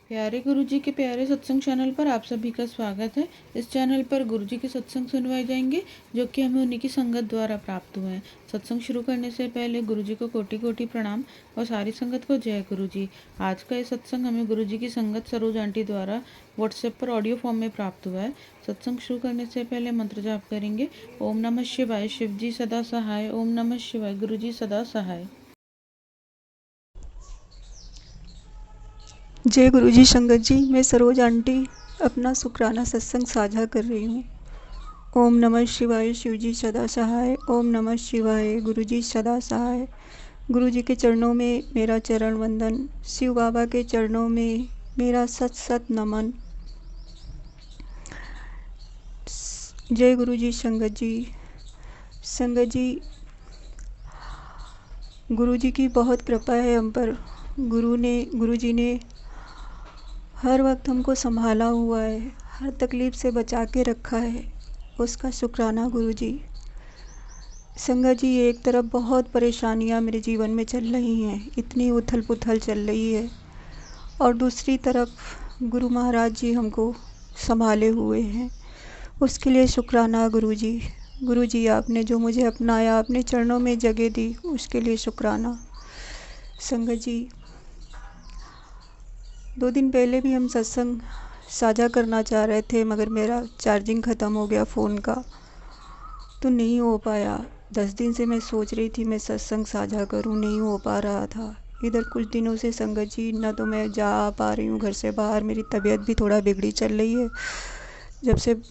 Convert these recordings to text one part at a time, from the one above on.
प्यारे गुरुजी के प्यारे सत्संग चैनल पर आप सभी का स्वागत है। इस चैनल पर गुरुजी के सत्संग सुनवाए जाएंगे जो कि हमें उन्हीं की संगत द्वारा प्राप्त हुए हैं। सत्संग शुरू करने से पहले गुरुजी को कोटि कोटि प्रणाम और सारी संगत को जय गुरुजी। आज का ये सत्संग हमें गुरुजी की संगत सरोज आंटी द्वारा व्हाट्सएप पर ऑडियो फॉर्म में प्राप्त हुआ है। सत्संग शुरू करने से पहले मंत्र जाप करेंगे। ओम नमः शिवाय, शिव जी सदा सहाय। ओम नमः शिवाय, गुरुजी सदा सहाय। जय गुरुजी। संगत जी, मैं सरोज आंटी अपना शुक्राना सत्संग साझा कर रही हूँ। ओम नमः शिवाय, शिव जी सदा सहाय। ओम नमः शिवाय, गुरुजी सदा सहाय। गुरुजी के चरणों में मेरा चरण वंदन, शिव बाबा के चरणों में मेरा सत सत नमन। जय गुरुजी। संगत जी, संगत जी, गुरुजी की बहुत कृपा है हम पर। गुरुजी ने हर वक्त हमको संभाला हुआ है, हर तकलीफ़ से बचा के रखा है, उसका शुक्राना गुरुजी। संगत जी, एक तरफ बहुत परेशानियां मेरे जीवन में चल रही हैं, इतनी उथल पुथल चल रही है, और दूसरी तरफ गुरु महाराज जी हमको संभाले हुए हैं, उसके लिए शुक्राना गुरुजी। गुरुजी, आपने जो मुझे अपनाया, अपने चरणों में जगह दी, उसके लिए शुक्राना। संगत जी, 2 दिन पहले भी हम सत्संग साझा करना चाह रहे थे, मगर मेरा चार्जिंग ख़त्म हो गया फ़ोन का, तो नहीं हो पाया। 10 दिन से मैं सोच रही थी मैं सत्संग साझा करूं, नहीं हो पा रहा था। इधर कुछ दिनों से संगत जी ना तो मैं जा पा रही हूँ घर से बाहर, मेरी तबीयत भी थोड़ा बिगड़ी चल रही है। जब से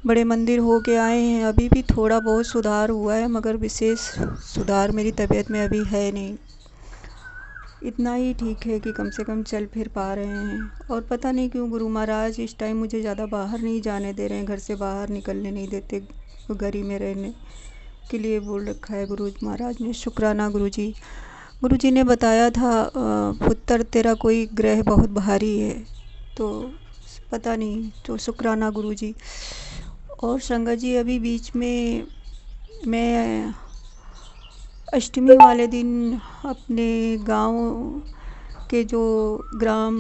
बड़े मंदिर हो के आए हैं, अभी भी थोड़ा बहुत सुधार हुआ है, मगर विशेष सुधार मेरी तबीयत में अभी है नहीं। इतना ही ठीक है कि कम से कम चल फिर पा रहे हैं। और पता नहीं क्यों गुरु महाराज इस टाइम मुझे ज़्यादा बाहर नहीं जाने दे रहे हैं, घर से बाहर निकलने नहीं देते, घर ही में रहने के लिए बोल रखा है गुरु महाराज ने। शुक्राना गुरुजी। गुरुजी ने बताया था पुत्र तेरा कोई ग्रह बहुत भारी है, तो पता नहीं, तो शुक्राना गुरुजी। और संगत जी, अभी बीच में मैं अष्टमी वाले दिन अपने गांव के जो ग्राम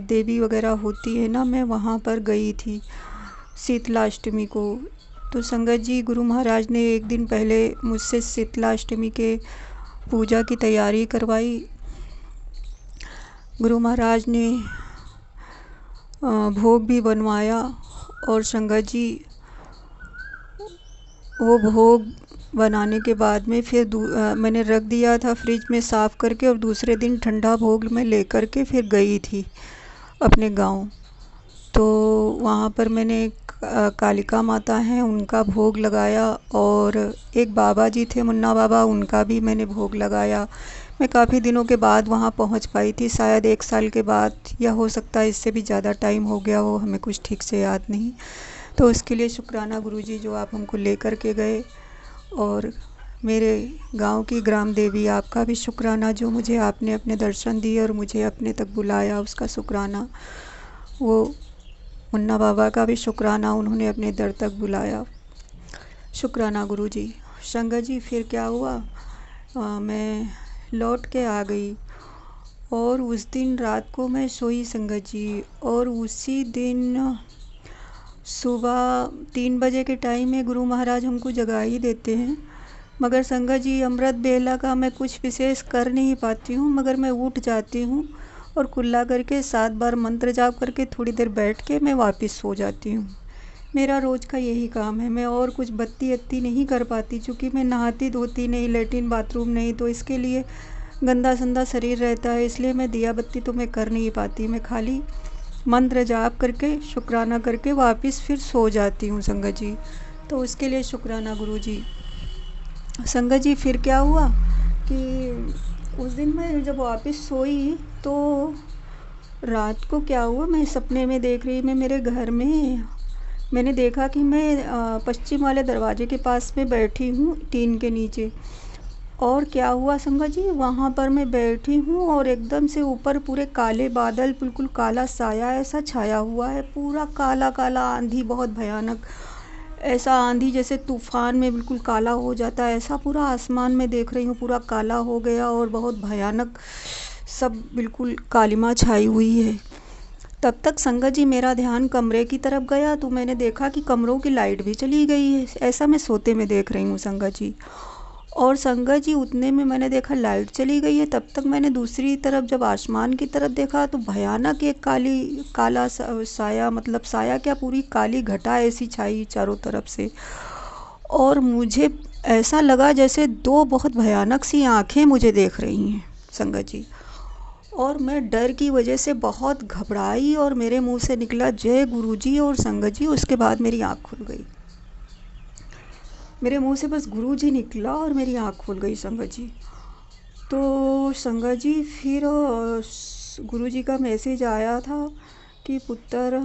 देवी वगैरह होती है ना, मैं वहाँ पर गई थी शीतलाष्टमी को। तो संगत जी, गुरु महाराज ने एक दिन पहले मुझसे शीतलाष्टमी के पूजा की तैयारी करवाई। गुरु महाराज ने भोग भी बनवाया, और संगत जी वो भोग बनाने के बाद में फिर मैंने रख दिया था फ्रिज में साफ़ करके, और दूसरे दिन ठंडा भोग मैं लेकर के फिर गई थी अपने गांव। तो वहाँ पर मैंने कालिका माता हैं उनका भोग लगाया, और एक बाबा जी थे मुन्ना बाबा, उनका भी मैंने भोग लगाया। मैं काफ़ी दिनों के बाद वहाँ पहुँच पाई थी, शायद 1 साल के बाद, या हो सकता है इससे भी ज़्यादा टाइम हो गया हो, हमें कुछ ठीक से याद नहीं। तो उसके लिए शुक्राना गुरुजी, जो आप हमको लेकर के गए। और मेरे गांव की ग्राम देवी, आपका भी शुक्राना, जो मुझे आपने अपने दर्शन दिए और मुझे अपने तक बुलाया, उसका शुक्राना। वो मुन्ना बाबा का भी शुक्राना, उन्होंने अपने दर तक बुलाया। शुक्राना गुरुजी। संगत जी, फिर क्या हुआ, मैं लौट के आ गई, और उस दिन रात को मैं सोई संगत जी, और उसी दिन सुबह 3 बजे के टाइम में गुरु महाराज हमको जगा ही देते हैं। मगर संगत जी, अमृत बेला का मैं कुछ विशेष कर नहीं पाती हूँ, मगर मैं उठ जाती हूँ और कुल्ला करके 7 बार मंत्र जाप करके थोड़ी देर बैठ के मैं वापस सो जाती हूँ। मेरा रोज़ का यही काम है। मैं और कुछ बत्ती अत्ती नहीं कर पाती, चूँकि मैं नहाती धोती नहीं, लेटिन बाथरूम नहीं, तो इसके लिए गंदा संदा शरीर रहता है, इसलिए मैं दिया बत्ती तो मैं कर नहीं पाती। मैं खाली मंत्र जाप करके शुक्राना करके वापस फिर सो जाती हूँ संगत जी। तो उसके लिए शुक्राना गुरुजी। संगत जी, फिर क्या हुआ कि उस दिन मैं जब वापस सोई, तो रात को क्या हुआ, मैं सपने में देख रही, मैं मेरे घर में मैंने देखा कि मैं पश्चिम वाले दरवाजे के पास में बैठी हूँ टीन के नीचे। और क्या हुआ संगत जी, वहाँ पर मैं बैठी हूँ और एकदम से ऊपर पूरे काले बादल, बिल्कुल काला साया ऐसा छाया हुआ है, पूरा काला काला, आंधी बहुत भयानक, ऐसा आंधी जैसे तूफान में बिल्कुल काला हो जाता है, ऐसा पूरा आसमान में देख रही हूँ, पूरा काला हो गया और बहुत भयानक सब बिल्कुल कालिमा छाई हुई है। तब तक संगत जी मेरा ध्यान कमरे की तरफ गया तो मैंने देखा कि कमरों की लाइट भी चली गई है। ऐसा मैं सोते में देख रही हूँ संगत जी। और संगत जी उतने में मैंने देखा लाइट चली गई है। तब तक मैंने दूसरी तरफ जब आसमान की तरफ देखा तो भयानक एक काला साया, मतलब साया क्या, पूरी काली घटा ऐसी छाई चारों तरफ से। और मुझे ऐसा लगा जैसे दो बहुत भयानक सी आंखें मुझे देख रही हैं संगत जी। और मैं डर की वजह से बहुत घबराई और मेरे मुंह से निकला जय गुरुजी और संगत जी। उसके बाद मेरी आँख खुल गई। मेरे मुंह से बस गुरुजी निकला और मेरी आँख खुल गई संगत जी। तो संगत जी फिर गुरुजी का मैसेज आया था कि पुत्र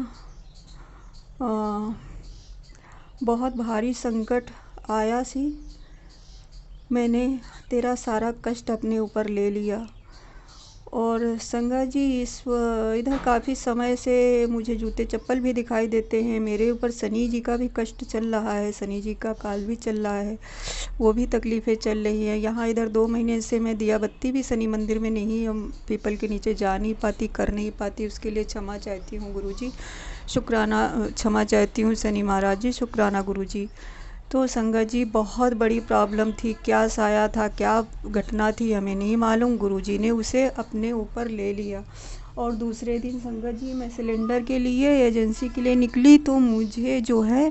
बहुत भारी संकट आया सी, मैंने तेरा सारा कष्ट अपने ऊपर ले लिया। और संगत जी इधर काफ़ी समय से मुझे जूते चप्पल भी दिखाई देते हैं। मेरे ऊपर शनि जी का भी कष्ट चल रहा है, शनि जी का काल भी चल रहा है, वो भी तकलीफ़ें चल रही हैं। यहाँ इधर 2 महीने से मैं दिया बत्ती भी शनि मंदिर में नहीं, हम पीपल के नीचे जा नहीं पाती, कर नहीं पाती। उसके लिए क्षमा चाहती हूँ गुरुजी, शुक्राना, क्षमा चाहती हूँ शनि महाराज जी, शुक्राना गुरुजी। तो संगत जी बहुत बड़ी प्रॉब्लम थी। क्या साया था, क्या घटना थी, हमें नहीं मालूम। गुरुजी ने उसे अपने ऊपर ले लिया। और दूसरे दिन संगत जी मैं सिलेंडर के लिए एजेंसी के लिए निकली तो मुझे जो है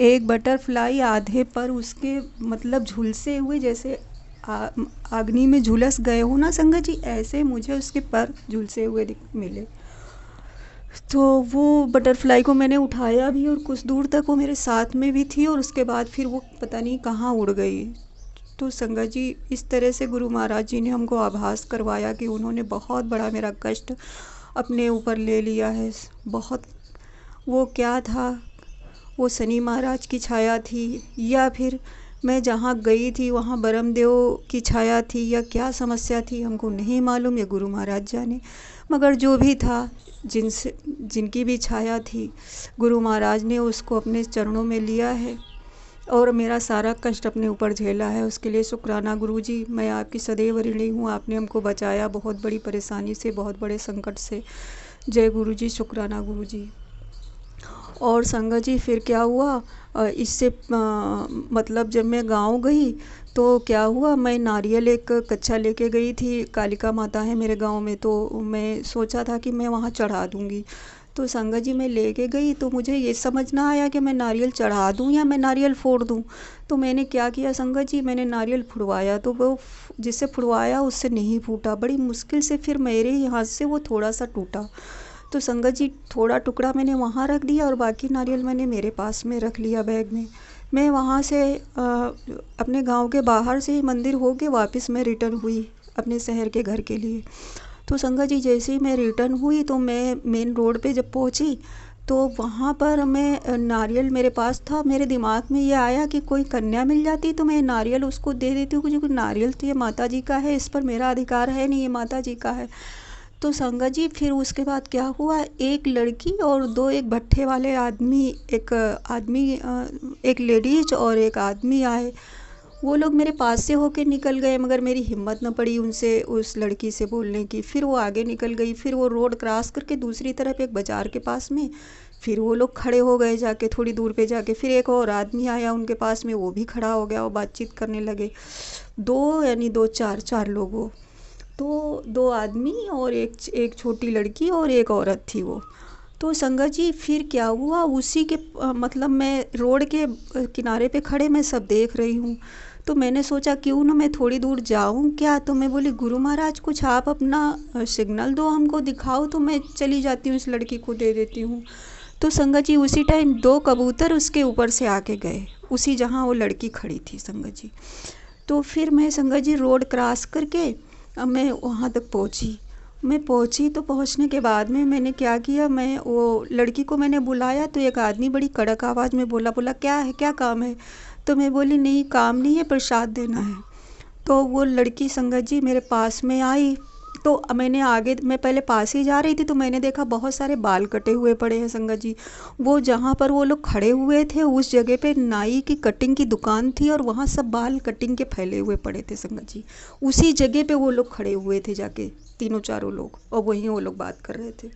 एक बटरफ्लाई आधे पर उसके मतलब झुलसे हुए, जैसे अग्नि में झुलस गए हो ना संगत जी, ऐसे मुझे उसके पर झुलसे हुए मिले। तो वो बटरफ्लाई को मैंने उठाया भी और कुछ दूर तक वो मेरे साथ में भी थी और उसके बाद फिर वो पता नहीं कहाँ उड़ गई। तो संगत जी इस तरह से गुरु महाराज जी ने हमको आभास करवाया कि उन्होंने बहुत बड़ा मेरा कष्ट अपने ऊपर ले लिया है। बहुत, वो क्या था, वो शनि महाराज की छाया थी या फिर मैं जहाँ गई थी वहाँ ब्रह्मदेव की छाया थी या क्या समस्या थी हमको नहीं मालूम, ये गुरु महाराज जाने। मगर जो भी था, जिनकी भी छाया थी, गुरु महाराज ने उसको अपने चरणों में लिया है और मेरा सारा कष्ट अपने ऊपर झेला है। उसके लिए शुक्राना गुरुजी, मैं आपकी सदैव ऋणी हूँ। आपने हमको बचाया बहुत बड़ी परेशानी से, बहुत बड़े संकट से। जय गुरुजी, शुक्राना गुरुजी। और संगत जी फिर क्या हुआ, इससे मतलब जब मैं गांव गई तो क्या हुआ, मैं नारियल एक कच्चा लेके गई थी। कालिका माता है मेरे गांव में, तो मैं सोचा था कि मैं वहां चढ़ा दूंगी। तो संगत जी मैं लेके गई तो मुझे ये समझ ना आया कि मैं नारियल चढ़ा दूं या मैं नारियल फोड़ दूं। तो मैंने क्या किया संगत जी, मैंने नारियल फुड़वाया तो वो जिससे फुड़वाया उससे नहीं फूटा, बड़ी मुश्किल से फिर मेरे हाथ से वो थोड़ा सा टूटा। तो संगत जी थोड़ा टुकड़ा मैंने वहाँ रख दिया और बाकी नारियल मैंने मेरे पास में रख लिया बैग में। मैं वहाँ से अपने गांव के बाहर से ही मंदिर होके वापस मैं रिटर्न हुई अपने शहर के घर के लिए। तो संगत जी जैसे ही मैं रिटर्न हुई तो मैं मेन रोड पे जब पहुँची तो वहाँ पर मैं नारियल मेरे पास था। मेरे दिमाग में ये आया कि कोई कन्या मिल जाती तो मैं नारियल उसको दे देती हूँ, क्योंकि नारियल तो ये माता जी का है, इस पर मेरा अधिकार है नहीं, ये माता जी का है। तो संगत जी फिर उसके बाद क्या हुआ, एक लड़की और दो एक भट्ठे वाले आदमी, एक लेडीज और एक आदमी आए। वो लोग मेरे पास से होके निकल गए, मगर मेरी हिम्मत न पड़ी उनसे, उस लड़की से बोलने की। फिर वो आगे निकल गई, फिर वो रोड क्रॉस करके दूसरी तरफ एक बाज़ार के पास में फिर वो लोग खड़े हो गए जाके थोड़ी दूर पे जाके। फिर एक और आदमी आया उनके पास में, वो भी खड़ा हो गया, वो बातचीत करने लगे। यानी दो चार लोग वो, तो 2 आदमी और एक छोटी लड़की और एक औरत थी वो। तो संगत जी फिर क्या हुआ, उसी के मतलब मैं रोड के किनारे पे खड़े मैं सब देख रही हूँ। तो मैंने सोचा क्यों ना मैं थोड़ी दूर जाऊँ क्या। तो मैं बोली गुरु महाराज कुछ आप अपना सिग्नल दो, हमको दिखाओ, तो मैं चली जाती हूँ, इस लड़की को दे देती हूँ। तो संगत जी उसी टाइम 2 कबूतर उसके ऊपर से आके गए, उसी जहाँ वो लड़की खड़ी थी संगत जी। तो फिर मैं संगत जी रोड क्रॉस करके अब मैं वहाँ तक पहुँची। मैं पहुँची तो पहुँचने के बाद में मैंने क्या किया, मैं वो लड़की को मैंने बुलाया तो एक आदमी बड़ी कड़क आवाज़ में बोला क्या है, क्या काम है। तो मैं बोली नहीं काम नहीं है, प्रसाद देना है। तो वो लड़की संगत जी मेरे पास में आई तो मैंने आगे, मैं पहले पास ही जा रही थी तो मैंने देखा बहुत सारे बाल कटे हुए पड़े हैं संगत जी। वो जहाँ पर वो लोग खड़े हुए थे उस जगह पे नाई की कटिंग की दुकान थी और वहाँ सब बाल कटिंग के फैले हुए पड़े थे संगत जी। उसी जगह पे वो लोग खड़े हुए थे जाके, तीनों चारों लोग, और वहीं वो लोग बात कर रहे थे।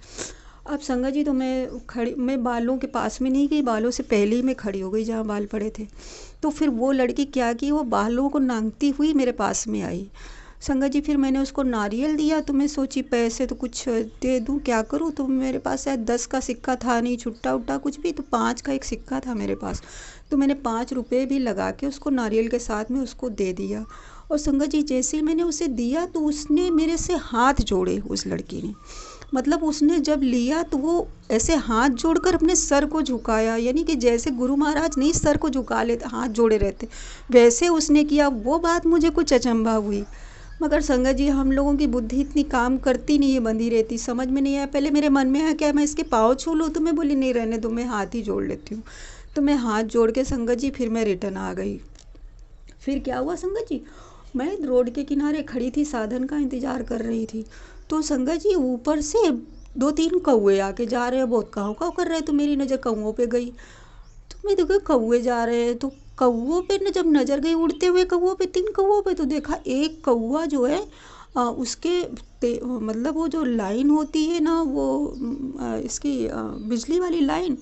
अब संगत जी तो मैं बालों के पास में नहीं गई, बालों से पहले ही मैं खड़ी हो गई जहाँ बाल पड़े थे। तो फिर वो लड़की क्या की, वो बालों को नांगती हुई मेरे पास में आई संगत जी। फिर मैंने उसको नारियल दिया तो मैं सोची पैसे तो कुछ दे दूं, क्या करूं, तो मेरे पास शायद 10 का सिक्का था नहीं, छुट्टा उट्टा कुछ भी, तो 5 का एक सिक्का था मेरे पास। तो मैंने 5 रुपये भी लगा के उसको नारियल के साथ में उसको दे दिया। और संगत जी जैसे ही मैंने उसे दिया तो उसने मेरे से हाथ जोड़े, उस लड़की ने। मतलब उसने जब लिया तो वो ऐसे हाथ जोड़कर अपने सर को झुकाया, यानी कि जैसे गुरु महाराज नहीं सर को झुका लेते, हाथ जोड़े रहते, वैसे उसने किया। वो बात मुझे कुछ अचंभा हुई। मगर संगत जी हम लोगों की बुद्धि इतनी काम करती नहीं है, बंधी रहती, समझ में नहीं आया। पहले मेरे मन में है क्या मैं इसके पाँव छू लूँ, तो मैं बोली नहीं रहने दो, मैं हाथ ही जोड़ लेती हूँ। तो मैं हाथ जोड़ के संगत जी फिर मैं रिटर्न आ गई। फिर क्या हुआ संगत जी, मैं रोड के किनारे खड़ी थी, साधन का इंतज़ार कर रही थी। तो संगत जी ऊपर से 2-3 कौवे आके जा रहे हैं, बहुत काँव काँव कर रहे हैं। तो मेरी नज़र कौवों पे गई, तो मैं देखा कौवे जा रहे हैं। तो कौवों पे जब नज़र गई, उड़ते हुए कौवों पे, 3 कौवों पे, तो देखा एक कौवा जो है उसके मतलब वो जो लाइन होती है ना, वो इसकी बिजली वाली लाइन,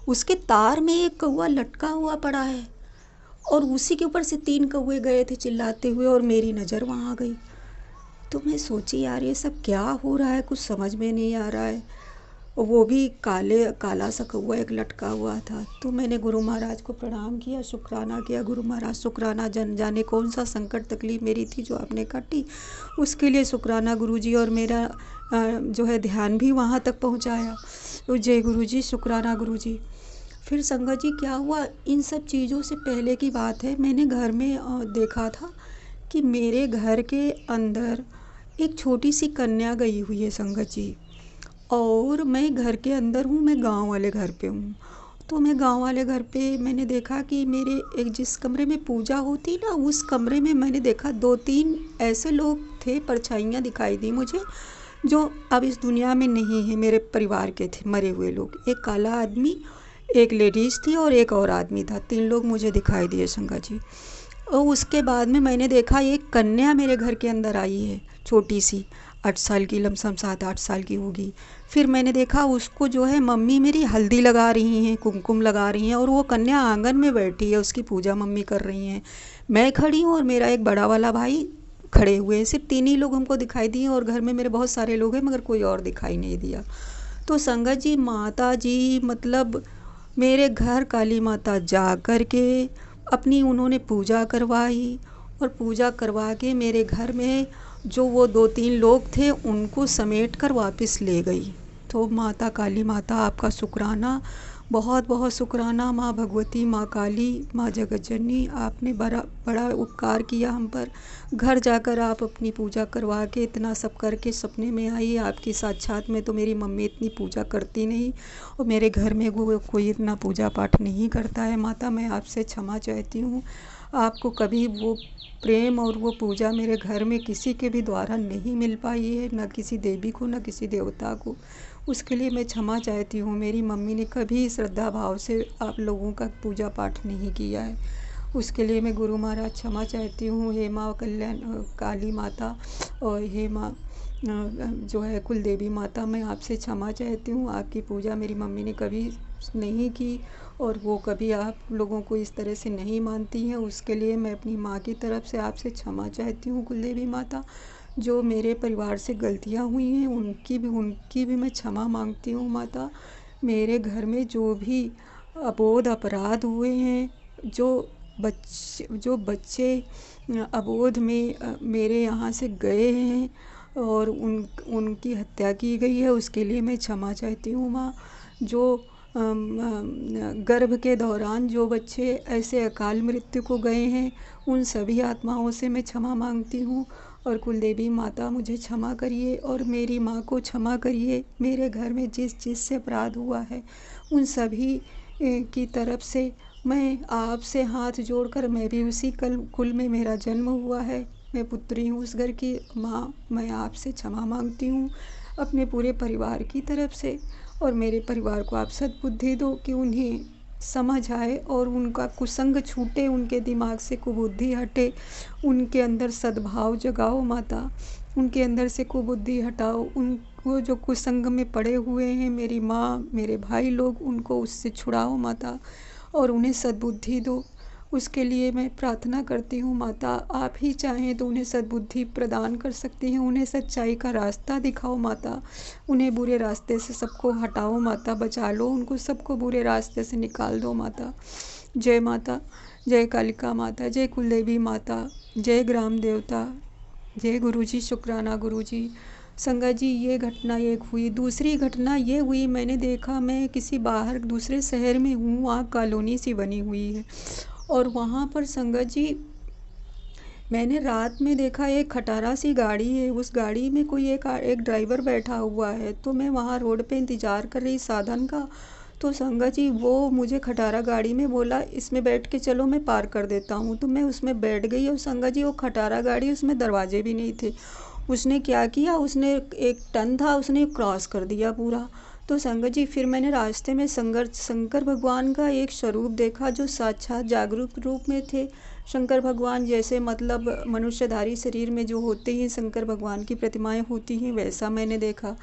उसके तार में एक कौवा लटका हुआ पड़ा है। और उसी के ऊपर से 3 कौवे गए थे चिल्लाते हुए, और मेरी नज़र वहाँ आ गई। तो मैं सोची यार ये सब क्या हो रहा है, कुछ समझ में नहीं आ रहा है। और वो भी काला सा कौवा एक लटका हुआ था। तो मैंने गुरु महाराज को प्रणाम किया, शुक्राना किया, गुरु महाराज शुक्राना, जन जाने कौन सा संकट तकलीफ मेरी थी जो आपने काटी, उसके लिए शुक्राना गुरु जी। और मेरा जो है ध्यान भी वहाँ तक पहुँचाया। तो जय गुरु जी, शुक्राना गुरु जी। फिर संगत जी क्या हुआ, इन सब चीज़ों से पहले की बात है, मैंने घर में देखा था कि मेरे घर के अंदर एक छोटी सी कन्या गई हुई है संगत जी। और मैं घर के अंदर हूँ, मैं गांव वाले घर पे हूँ। तो मैं गांव वाले घर पे मैंने देखा कि मेरे एक जिस कमरे में पूजा होती ना, उस कमरे में मैंने देखा 2-3 ऐसे लोग थे, परछाइयाँ दिखाई दी मुझे, जो अब इस दुनिया में नहीं है, मेरे परिवार के थे मरे हुए लोग। एक काला आदमी, एक लेडीज़ थी और एक और आदमी था, 3 लोग मुझे दिखाई दिए संगत जी। और उसके बाद में मैंने देखा एक कन्या मेरे घर के अंदर आई है, छोटी सी, 8 साल की, लमसम 7-8 साल की होगी। फिर मैंने देखा उसको जो है मम्मी मेरी हल्दी लगा रही हैं, कुमकुम लगा रही हैं, और वो कन्या आंगन में बैठी है, उसकी पूजा मम्मी कर रही हैं। मैं खड़ी हूँ और मेरा एक बड़ा वाला भाई खड़े हुए हैं। सिर्फ 3 ही लोग हमको दिखाई दिए, और घर में मेरे बहुत सारे लोग हैं मगर कोई और दिखाई नहीं दिया। तो संगत जी माता जी मतलब मेरे घर काली माता जा कर के अपनी उन्होंने पूजा करवाई, और पूजा करवा के मेरे घर में जो वो 2-3 लोग थे उनको समेट कर वापस ले गई। तो माता काली माता आपका शुक्राना, बहुत बहुत शुक्राना। माँ भगवती, माँ काली, माँ जगत जननी, आपने बड़ा बड़ा उपकार किया हम पर। घर जाकर आप अपनी पूजा करवा के इतना सब करके सपने में आई। आपकी साक्षात में तो मेरी मम्मी इतनी पूजा करती नहीं, और मेरे घर में वो कोई इतना पूजा पाठ नहीं करता है। माता मैं आपसे क्षमा चाहती हूँ, आपको कभी वो प्रेम और वो पूजा मेरे घर में किसी के भी द्वारा नहीं मिल पाई है, न किसी देवी को न किसी देवता को। उसके लिए मैं क्षमा चाहती हूँ। मेरी मम्मी ने कभी श्रद्धा भाव से आप लोगों का पूजा पाठ नहीं किया है, उसके लिए मैं गुरु महाराज क्षमा चाहती हूँ। हे माँ कल्याण काली माता और हे माँ जो है कुल देवी माता, मैं आपसे क्षमा चाहती हूँ। आपकी पूजा मेरी मम्मी ने कभी नहीं की, और वो कभी आप लोगों को इस तरह से नहीं मानती हैं। उसके लिए मैं अपनी माँ की तरफ से आपसे क्षमा चाहती हूँ कुल देवी माता। जो मेरे परिवार से गलतियाँ हुई हैं उनकी भी मैं क्षमा मांगती हूँ माता। मेरे घर में जो भी अबोध अपराध हुए हैं, जो बच्चे अबोध में मेरे यहाँ से गए हैं और उनकी हत्या की गई है, उसके लिए मैं क्षमा चाहती हूँ माँ। जो गर्भ के दौरान जो बच्चे ऐसे अकाल मृत्यु को गए हैं, उन सभी आत्माओं से मैं क्षमा मांगती हूँ। और कुलदेवी माता मुझे क्षमा करिए, और मेरी माँ को क्षमा करिए। मेरे घर में जिस से अपराध हुआ है उन सभी की तरफ से मैं आपसे हाथ जोड़कर, मैं भी उसी कुल में मेरा जन्म हुआ है, मैं पुत्री हूँ उस घर की। माँ, मैं आपसे क्षमा मांगती हूँ अपने पूरे परिवार की तरफ से, और मेरे परिवार को आप सद्बुद्धि दो कि उन्हें समझ आए और उनका कुसंग छूटे, उनके दिमाग से कुबुद्धि हटे, उनके अंदर सद्भाव जगाओ माता, उनके अंदर से कुबुद्धि हटाओ। उन वो जो कुसंग में पड़े हुए हैं मेरी माँ, मेरे भाई लोग, उनको उससे छुड़ाओ माता, और उन्हें सद्बुद्धि दो। उसके लिए मैं प्रार्थना करती हूँ माता, आप ही चाहें तो उन्हें सद्बुद्धि प्रदान कर सकती हैं, उन्हें सच्चाई का रास्ता दिखाओ माता, उन्हें बुरे रास्ते से सबको हटाओ माता, बचा लो उनको, सबको बुरे रास्ते से निकाल दो माता। जय माता, जय कालिका माता, जय कुलदेवी माता, जय ग्राम देवता, जय गुरुजी, शुक्राना गुरुजी। संगत जी, ये घटना एक हुई। दूसरी घटना ये हुई, मैंने देखा, मैं किसी बाहर दूसरे शहर में हूँ, वहाँ कॉलोनी सी बनी हुई है, और वहाँ पर संगत जी मैंने रात में देखा एक खटारा सी गाड़ी है, उस गाड़ी में कोई एक ड्राइवर बैठा हुआ है। तो मैं वहाँ रोड पे इंतज़ार कर रही साधन का, तो संगत जी वो मुझे खटारा गाड़ी में बोला, इसमें बैठ के चलो, मैं पार कर देता हूँ। तो मैं उसमें बैठ गई, और संगत जी वो खटारा गाड़ी, उसमें दरवाजे भी नहीं थे। उसने क्या किया, उसने एक टर्न था, उसने क्रॉस कर दिया पूरा। तो संगत जी फिर मैंने रास्ते में शंकर भगवान का एक स्वरूप देखा, जो साक्षात जागरूक रूप में थे। शंकर भगवान जैसे मतलब मनुष्यधारी शरीर में जो होते हैं शंकर भगवान की प्रतिमाएं होती हैं, वैसा मैंने देखा।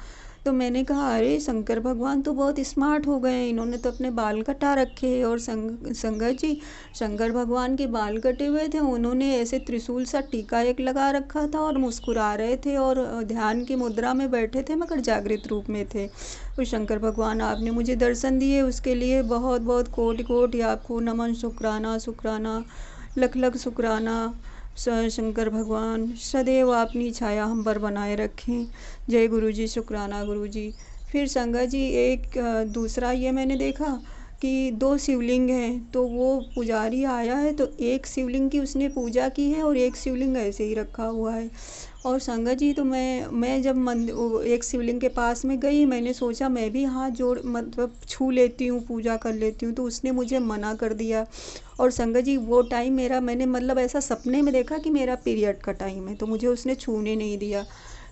तो मैंने कहा, अरे शंकर भगवान तो बहुत स्मार्ट हो गए हैं, इन्होंने तो अपने बाल कटा रखे हैं। और संगत जी, शंकर भगवान के बाल कटे हुए थे, उन्होंने ऐसे त्रिशूल सा टीका एक लगा रखा था, और मुस्कुरा रहे थे, और ध्यान की मुद्रा में बैठे थे, मगर जागृत रूप में थे। तो शंकर भगवान, आपने मुझे दर्शन दिए, उसके लिए बहुत बहुत कोटि कोटि आपको नमन, शुक्राना शुक्राना, लख लख शुक्राना। शंकर भगवान सदैव अपनी छाया हम पर बनाए रखें। जय गुरु जी, शुक्राना गुरु जी। फिर संगत जी एक दूसरा ये मैंने देखा कि दो शिवलिंग हैं, तो वो पुजारी आया है, तो एक शिवलिंग की उसने पूजा की है, और एक शिवलिंग ऐसे ही रखा हुआ है। और संगत जी तो मैं जब एक शिवलिंग के पास में गई, मैंने सोचा मैं भी हाथ जोड़ मतलब छू लेती हूँ, पूजा कर लेती हूँ, तो उसने मुझे मना कर दिया। और संगत जी वो टाइम मेरा, मैंने मतलब ऐसा सपने में देखा कि मेरा पीरियड का टाइम है, तो मुझे उसने छूने नहीं दिया।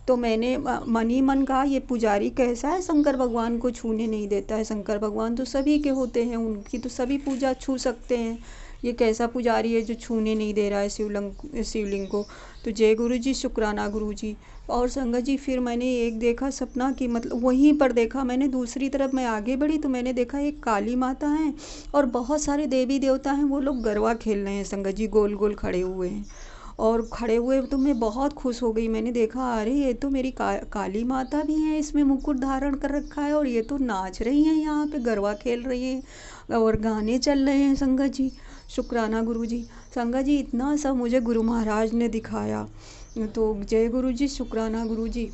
तो मैंने मन ही मन कहा, ये पुजारी कैसा है, शंकर भगवान को छूने नहीं देता है। शंकर भगवान तो सभी के होते हैं, उनकी तो सभी पूजा छू सकते हैं, ये कैसा पुजारी है जो छूने नहीं दे रहा है शिवलिंग को। तो जय गुरु जी, शुक्राना गुरु जी। और संगत जी फिर मैंने एक देखा सपना कि मतलब वहीं पर देखा मैंने, दूसरी तरफ मैं आगे बढ़ी तो मैंने देखा एक काली माता है, और बहुत सारे देवी देवता हैं, वो लोग गरबा खेल रहे हैं संगत जी, गोल गोल खड़े हुए हैं। और खड़े हुए तो मैं बहुत खुश हो गई, मैंने देखा, अरे ये तो मेरी काली माता भी है, इसमें मुकुट धारण कर रखा है, और ये तो नाच रही हैं, यहाँ पे गरबा खेल रही हैं, और गाने चल रहे हैं संगत जी। शुक्राना गुरु जी। संगत जी इतना सब मुझे गुरु महाराज ने दिखाया। तो जय गुरु जी, शुक्राना गुरु जी,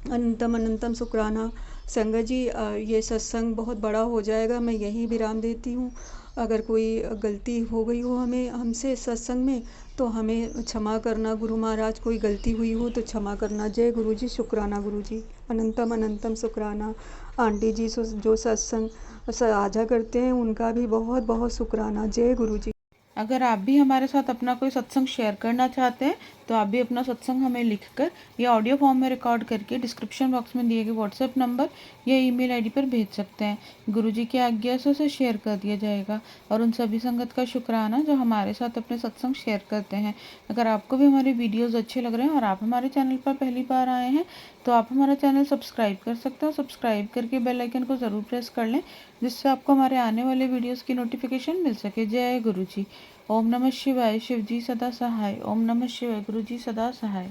अनंतम अनंतम शुक्राना। संगत जी ये सत्संग बहुत बड़ा हो जाएगा, मैं यहीं विराम देती हूँ। अगर कोई गलती हो गई हो हमसे सत्संग में, तो हमें क्षमा करना। गुरु महाराज कोई गलती हुई हो तो क्षमा करना। जय गुरु जी, शुक्राना गुरु जी, अनंतम अनंतम शुक्राना। आंटी जी जो सत्संग साझा करते हैं, उनका भी बहुत बहुत शुक्राना। जय गुरु जी। अगर आप भी हमारे साथ अपना कोई सत्संग शेयर करना चाहते हैं, तो आप भी अपना सत्संग हमें लिखकर या ऑडियो फॉर्म में रिकॉर्ड करके डिस्क्रिप्शन बॉक्स में दिए गए व्हाट्सएप नंबर या ईमेल आईडी पर भेज सकते हैं। गुरुजी की आज्ञा से उसे शेयर कर दिया जाएगा। और उन सभी संगत का शुक्राना जो हमारे साथ अपने सत्संग शेयर करते हैं। अगर आपको भी हमारे वीडियोज़ अच्छे लग रहे हैं और आप हमारे चैनल पर पहली बार आए हैं, तो आप हमारा चैनल सब्सक्राइब कर सकते हो। सब्सक्राइब करके बेल आइकन को ज़रूर प्रेस कर लें, जिससे आपको हमारे आने वाले वीडियोज़ की नोटिफिकेशन मिल सके। जय गुरु जी। ओम नमः शिवाय। शिव जी सदा सहाय। ओम नमः शिवाय। गुरु जी सदा सहाय।